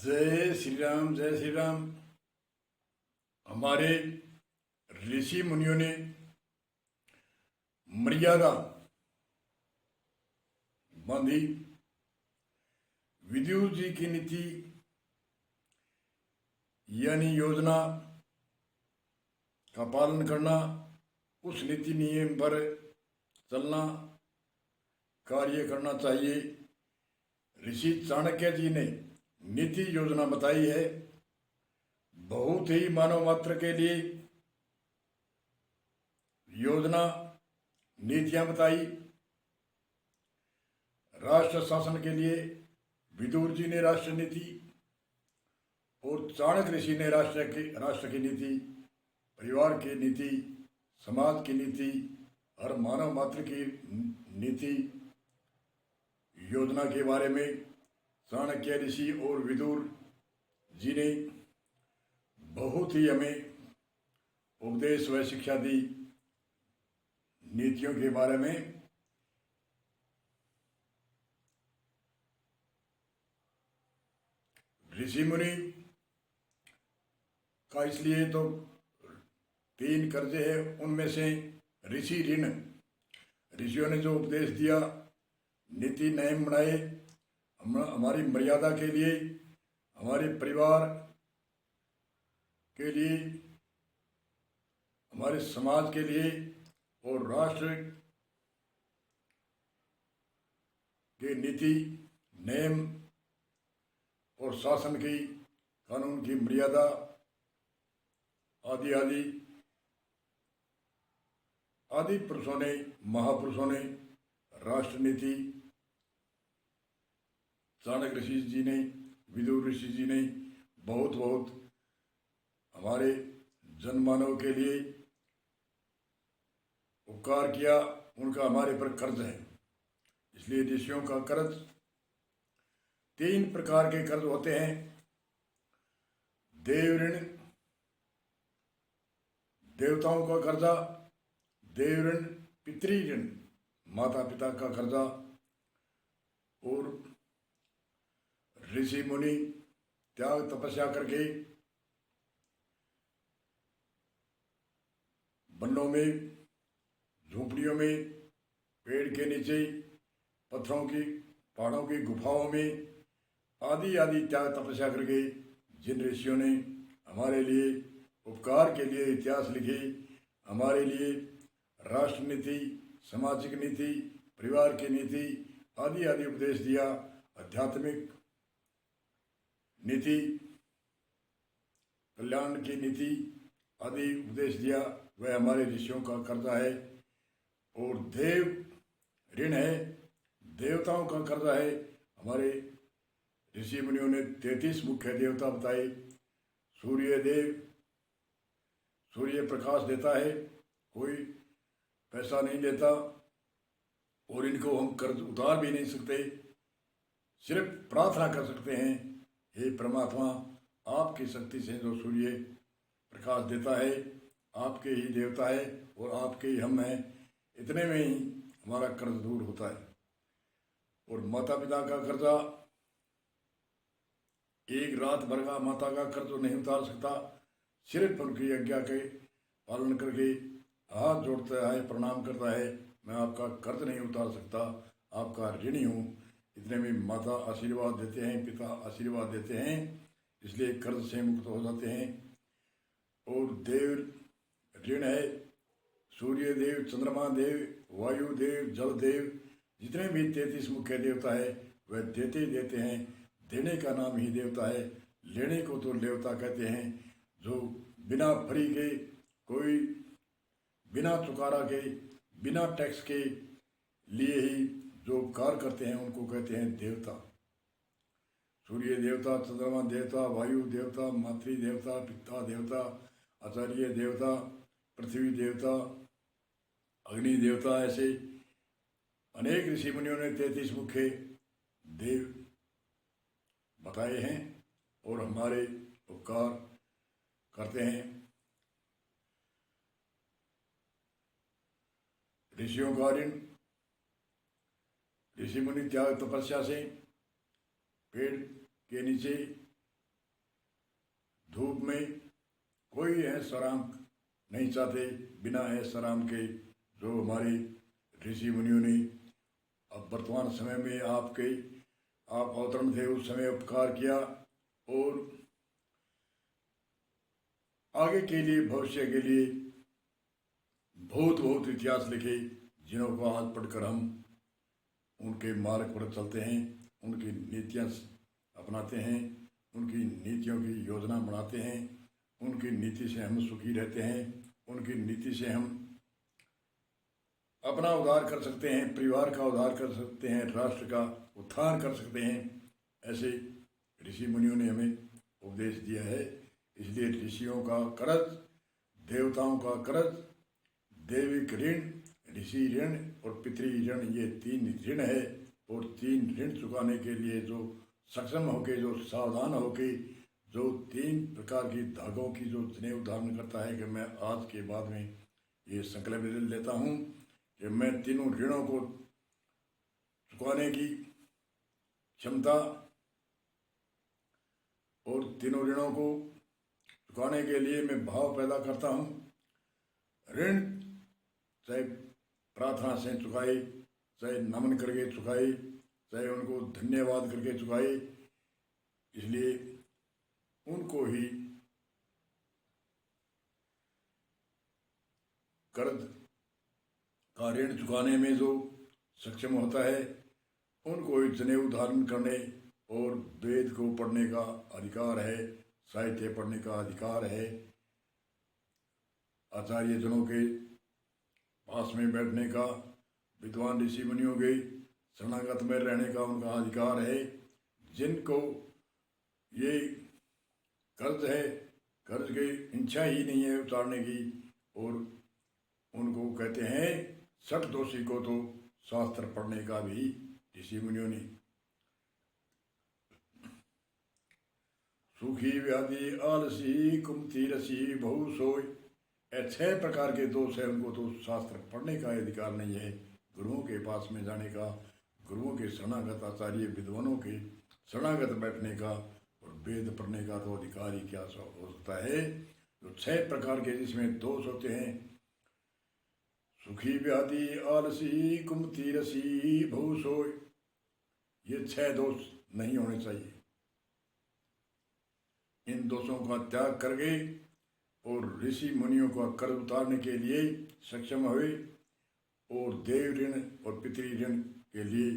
जय श्री राम, जय श्री राम। हमारे ऋषि मुनियों ने मर्यादा बांधी। विदुर जी की नीति यानी योजना का पालन करना, उस नीति नियम पर चलना, कार्य करना चाहिए। ऋषि चाणक्य जी ने नीति योजना बताई है, बहुत ही मानव मात्र के लिए योजना नीतियां बताई। राष्ट्र शासन के लिए विदुर जी ने राष्ट्र नीति और चाणक्य ऋषि ने राष्ट्र की नीति, परिवार की नीति, समाज की नीति, हर मानव मात्र की नीति योजना के बारे में चाणक्य ऋषि और विदुर जी ने बहुत ही हमें उपदेश व शिक्षा दी। नीतियों के बारे में ऋषि मुनि का इसलिए तो 3 कर्जे हैं, उनमें से ऋषि ऋण। ऋषियों ने जो उपदेश दिया, नीति नियम बनाए हमारी मर्यादा के लिए, हमारे परिवार के लिए, हमारे समाज के लिए और राष्ट्र के नीति नियम और शासन की, कानून की मर्यादा आदि आदि आदि पुरुषों ने, महापुरुषों ने राष्ट्र नीति चाणक्य ऋषि जी ने, विदुर ऋषि जी ने बहुत बहुत हमारे जनमानव के लिए उपकार किया। उनका हमारे पर कर्ज है। इसलिए ऋषियों का कर्ज, 3 प्रकार के कर्ज होते हैं। देव ऋण, देवताओं का कर्जा, देव ऋण, पितृ ऋण, माता पिता का कर्जा, और ऋषि मुनि त्याग तपस्या करके वनों में, झोपड़ियों में, पेड़ के नीचे, पत्थरों की, पहाड़ों की गुफाओं में आदि आदि त्याग तपस्या करके जिन ऋषियों ने हमारे लिए उपकार के लिए इतिहास लिखे, हमारे लिए राष्ट्र नीति, सामाजिक नीति, परिवार की नीति आदि आदि उपदेश दिया, आध्यात्मिक नीति, कल्याण की नीति आदि उपदेश दिया, वह हमारे ऋषियों का कर्जा है। और देव ऋण है, देवताओं का कर्जा है। हमारे ऋषि मुनियों ने 33 मुख्य देवता बताए। सूर्य देव, सूर्य प्रकाश देता है, कोई पैसा नहीं देता और इनको हम कर्ज उतार भी नहीं सकते, सिर्फ प्रार्थना कर सकते हैं, हे परमात्मा आपकी शक्ति से जो सूर्य प्रकाश देता है, आपके ही देवता है और आपके ही हम हैं, इतने में ही हमारा कर्ज दूर होता है। और माता पिता का कर्जा, एक रात भर का माता का कर्ज नहीं उतार सकता, सिर्फ उनकी आज्ञा के पालन करके हाथ जोड़ता है, प्रणाम करता है, मैं आपका कर्ज नहीं उतार सकता, आपका ऋणी हूँ, इतने में माता आशीर्वाद देते हैं, पिता आशीर्वाद देते हैं, इसलिए कर्ज से मुक्त हो जाते हैं। और देव ऋण है, सूर्य देव, चंद्रमा देव, वायु देव, जल देव, जितने भी 33 मुख्य देवता है वह देते देते हैं। देने का नाम ही देवता है, लेने को तो देवता कहते हैं। जो बिना फ्री के, कोई बिना चुकारा के, बिना टैक्स के लिए ही जो कार्य करते हैं उनको कहते हैं देवता। सूर्य देवता, चंद्रमा देवता, वायु देवता, मातृ देवता, पिता देवता, आचार्य देवता, पृथ्वी देवता, अग्नि देवता, ऐसे अनेक ऋषि मुनियों ने 33 मुख्य देव बताए हैं और हमारे उपकार करते हैं। ऋषियों का ऋण, ऋषि मुनि त्याग तपस्या से पेड़ के नीचे धूप में कोई ऐसा आराम नहीं चाहते, बिना ऐसा आराम के जो हमारे ऋषि मुनियों ने अब वर्तमान समय में आप अवतरण थे उस समय उपकार किया और आगे के लिए, भविष्य के लिए बहुत बहुत इतिहास लिखे, जिन्हों को आज पढ़कर हम उनके मार्ग पर चलते हैं, उनकी नीतियाँ अपनाते हैं, उनकी नीतियों की योजना बनाते हैं, उनकी नीति से हम सुखी रहते हैं, उनकी नीति से हम अपना उद्धार कर सकते हैं, परिवार का उद्धार कर सकते हैं, राष्ट्र का उत्थान कर सकते हैं। ऐसे ऋषि मुनियों ने हमें उपदेश दिया है। इसलिए ऋषियों का कर्ज, देवताओं का कर्ज, दैविक ऋण, ऋषि ऋण और पितृ ऋण, ये 3 ऋण है। और 3 ऋण चुकाने के लिए जो सक्षम होके, जो सावधान होके, जो 3 प्रकार की धागों की जो जनेऊ धारण करता है कि मैं आज के बाद में ये संकल्प लेता हूँ कि मैं तीनों ऋणों को चुकाने की क्षमता और तीनों ऋणों को चुकाने के लिए मैं भाव पैदा करता हूँ। ऋण चाहे प्रार्थना से चुकाए, चाहे नमन करके चुकाए, चाहे उनको धन्यवाद करके चुकाए, इसलिए उनको ही कर्ज का ऋण चुकाने में जो सक्षम होता है, उनको ही जनेऊ धारण करने और वेद को पढ़ने का अधिकार है, साहित्य पढ़ने का अधिकार है, आचार्य जनों के पास में बैठने का, विद्वान ऋषि मुनियों के शरणागत में रहने का उनका अधिकार है। जिनको ये कर्ज है, कर्ज की इच्छा ही नहीं है उतारने की, और उनको कहते हैं सठ दोषी को तो शास्त्र पढ़ने का भी ऋषि मुनियों ने। सुखी व्याधि आलसी कुमति रसी बहु सोय, 6 प्रकार के दोष है, उनको तो शास्त्र पढ़ने का अधिकार नहीं है, गुरुओं के पास में जाने का, गुरुओं के शरणागत आचार्य विद्वानों के शरणागत बैठने का और वेद पढ़ने का तो अधिकार ही क्या हो सकता है। जो 6 प्रकार के जिसमें दोष होते हैं, सुखी व्याधि आलसी कुमति रसी बहु सोय, ये 6 दोष नहीं होने चाहिए। इन दोषों का त्याग करके और ऋषि मुनियों का कर्ज उतारने के लिए सक्षम हुए और देव ऋण और पितृ ऋण के लिए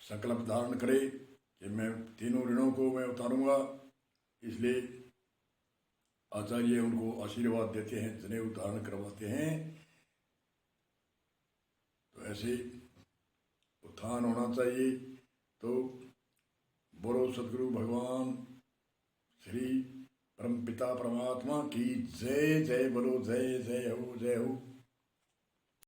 संकल्प धारण करे कि मैं तीनों ऋणों को मैं उतारूंगा। इसलिए आचार्य उनको आशीर्वाद देते हैं, जनेऊ धारण करवाते हैं। तो ऐसे उत्थान होना चाहिए। तो बोलो सदगुरु भगवान श्री परमपिता परमात्मा की जय। जय बोलो, जय जय हो, जय हो।